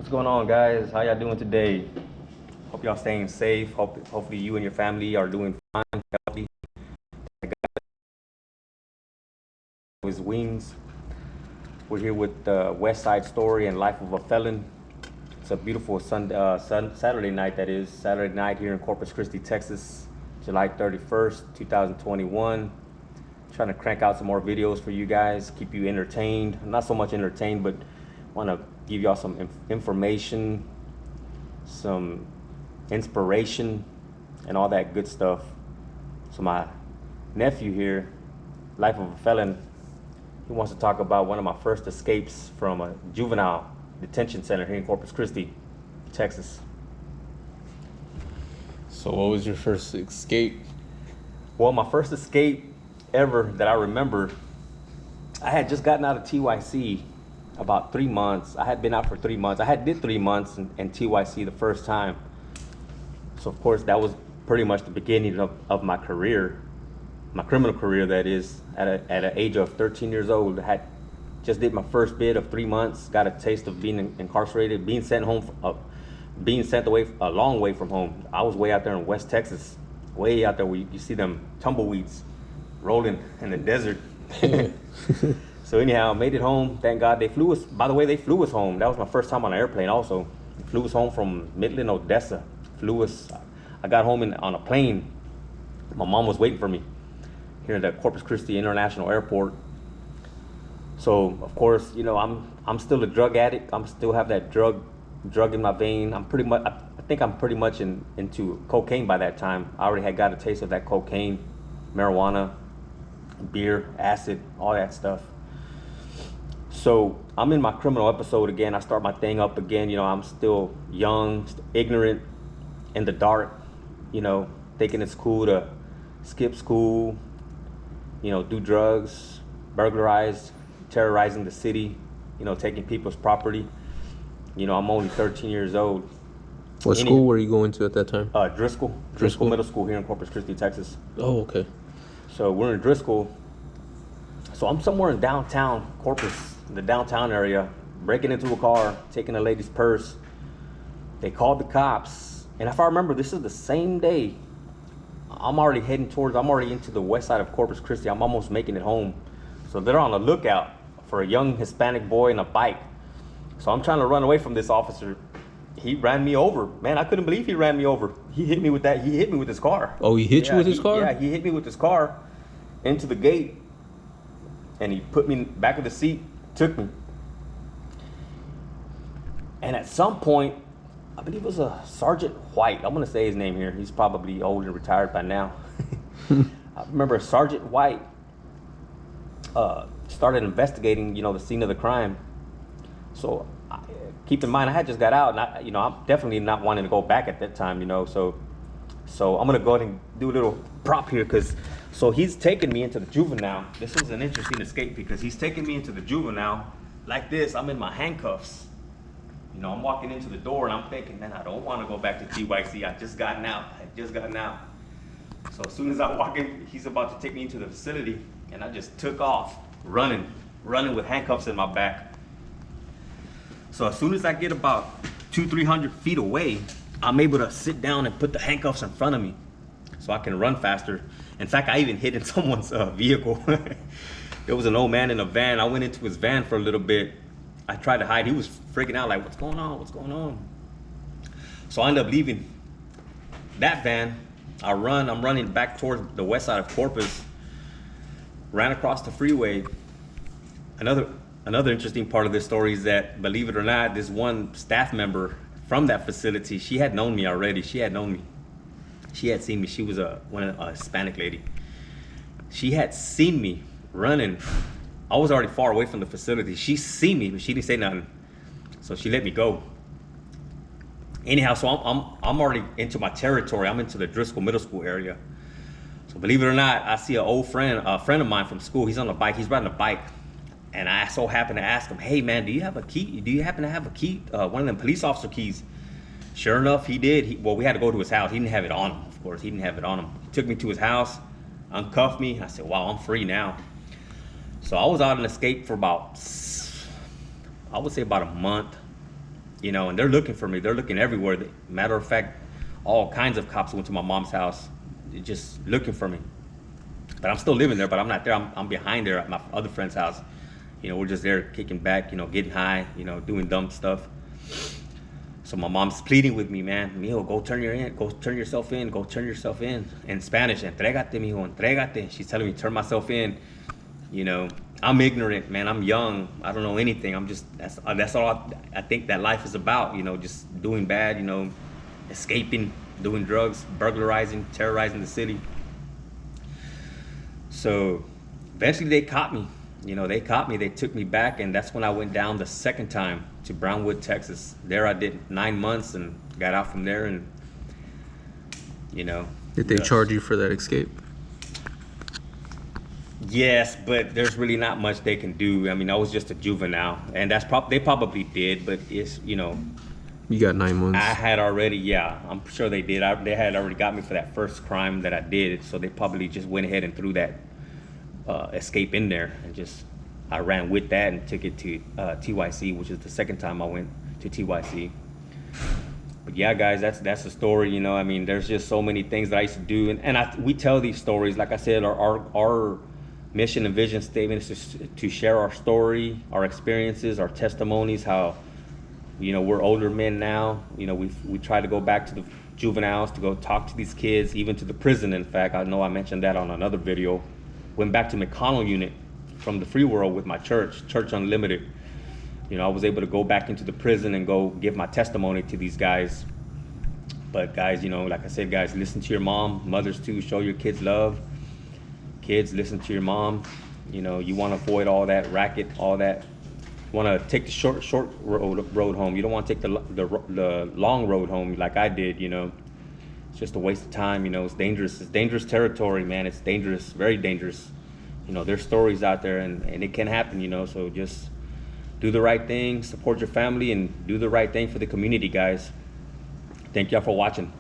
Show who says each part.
Speaker 1: What's going on, guys? How y'all doing today? Hope y'all staying safe. Hopefully you and your family are doing fine, healthy. His wings. We're here with the West Side Story and Life of a Felon. It's a beautiful Saturday night, that is. Saturday night here in Corpus Christi, Texas, July 31st, 2021. Trying to crank out some more videos for you guys, keep you entertained. Not so much entertained, but want to give y'all some information, some inspiration, and all that good stuff. So my nephew here, Life of a Felon, he wants to talk about one of my first escapes from a juvenile detention center here in Corpus Christi, Texas.
Speaker 2: So what was your first escape?
Speaker 1: Well, my first escape ever that I remember, I had just gotten out of TYC about 3 months. I had been out for 3 months. I did 3 months in TYC the first time. So of course that was pretty much the beginning of my career, my criminal career, that is. At an age of 13 years old, I had just did my first bid of 3 months, got a taste of being incarcerated, being sent home, being sent away a long way from home. I was way out there in West Texas, way out there where you see them tumbleweeds rolling in the desert. So anyhow, I made it home. Thank God. They flew us. By the way, they flew us home. That was my first time on an airplane. Also, they flew us home from Midland, Odessa. Flew us. I got home on a plane. My mom was waiting for me here at the Corpus Christi International Airport. So of course, you know, I'm still a drug addict. I'm still have that drug in my vein. I'm pretty much. I think I'm pretty much into cocaine by that time. I already had got a taste of that cocaine, marijuana, beer, acid, all that stuff. So I'm in my criminal episode again. I start my thing up again. You know, I'm still young, ignorant, in the dark, you know, thinking it's cool to skip school, you know, do drugs, burglarize, terrorizing the city, you know, taking people's property. You know, I'm only 13 years old.
Speaker 2: What school were you going to at that time?
Speaker 1: Driscoll Middle School here in Corpus Christi, Texas.
Speaker 2: Oh, okay.
Speaker 1: So we're in Driscoll. So I'm somewhere in downtown Corpus, the downtown area, breaking into a car, taking a lady's purse. They called the cops. And if I remember, this is the same day. I'm already into the west side of Corpus Christi. I'm almost making it home. So they're on the lookout for a young Hispanic boy in a bike. So I'm trying to run away from this officer. He ran me over. Man, I couldn't believe he ran me over. He hit me with his car.
Speaker 2: Oh, he hit you with his car?
Speaker 1: Yeah, he hit me with his car into the gate. And he put me in the back of the seat, took me. And at some point, I believe it was a Sergeant White. I'm gonna say his name here. He's probably old and retired by now. I remember Sergeant White started investigating, you know, the scene of the crime. So keep in mind, I had just got out, and I'm definitely not wanting to go back at that time, you know. So I'm gonna go ahead and do a little prop here, so he's taking me into the juvenile. This was an interesting escape because he's taking me into the juvenile like this. I'm in my handcuffs. You know, I'm walking into the door and I'm thinking, man, I don't want to go back to TYC. I just gotten out. So as soon as I walk in, he's about to take me into the facility, and I just took off, running with handcuffs in my back. So as soon as I get about 200-300 feet away, I'm able to sit down and put the handcuffs in front of me so I can run faster. In fact, I even hid in someone's vehicle. There was an old man in a van. I went into his van for a little bit. I tried to hide. He was freaking out, like, what's going on? So I ended up leaving that van. I'm running back towards the west side of Corpus. Ran across the freeway. Another interesting part of this story is that, believe it or not, this one staff member from that facility, she had known me already. She had seen me. She was a Hispanic lady. She had seen me running. I was already far away from the facility. She seen me, but she didn't say nothing. So she let me go. Anyhow, so I'm already into my territory. I'm into the Driscoll Middle School area. So believe it or not, I see a friend of mine from school. He's on a bike. He's riding a bike. And I so happen to ask him, hey man, do you have a key? Do you happen to have a key? One of them police officer keys. Sure enough, he did. We had to go to his house. He didn't have it on him, of course. He didn't have it on him. He took me to his house, uncuffed me. I said, wow, I'm free now. So I was out on escape for about, I would say about a month. you know, and they're looking for me. They're looking everywhere. Matter of fact, all kinds of cops went to my mom's house, just looking for me. But I'm still living there, but I'm not there. I'm behind there at my other friend's house. You know, we're just there kicking back, you know, getting high, you know, doing dumb stuff. So my mom's pleading with me, man, mijo, go turn yourself in. In Spanish, entrégate, mijo, entrégate. She's telling me to turn myself in. You know, I'm ignorant, man. I'm young. I don't know anything. That's all I think that life is about, you know, just doing bad, you know, escaping, doing drugs, burglarizing, terrorizing the city. So eventually they caught me. You know, they caught me. They took me back, and that's when I went down the second time to Brownwood, Texas. There I did 9 months and got out from there, and, you know.
Speaker 2: Did they charge you for that escape?
Speaker 1: Yes, but there's really not much they can do. I mean, I was just a juvenile, and they probably did, but it's, you know.
Speaker 2: You got 9 months.
Speaker 1: I had already, yeah, I'm sure they did. They had already got me for that first crime that I did, so they probably just went ahead and threw that escape in there, and just I ran with that and took it to TYC, which is the second time I went to TYC. But yeah, guys, that's the story. You know, I mean, there's just so many things that I used to do, and we tell these stories. Like I said, our mission and vision statement is to share our story, our experiences, our testimonies. How, you know, we're older men now. You know, we try to go back to the juveniles, to go talk to these kids, even to the prison. In fact, I know I mentioned that on another video. Went back to McConnell unit from the Free World with my Church Unlimited. You know, I was able to go back into the prison and go give my testimony to these guys. But guys, you know, like I said, guys, listen to your mom. Mothers too, show your kids love. Kids, listen to your mom. You know, you want to avoid all that racket, all that. You want to take the short road home. You don't want to take the long road home like I did, you know. It's just a waste of time, you know. It's dangerous. It's dangerous territory, man. It's dangerous, very dangerous. You know, there's stories out there, and it can happen, you know. So just do the right thing, support your family, and do the right thing for the community, guys. Thank y'all for watching.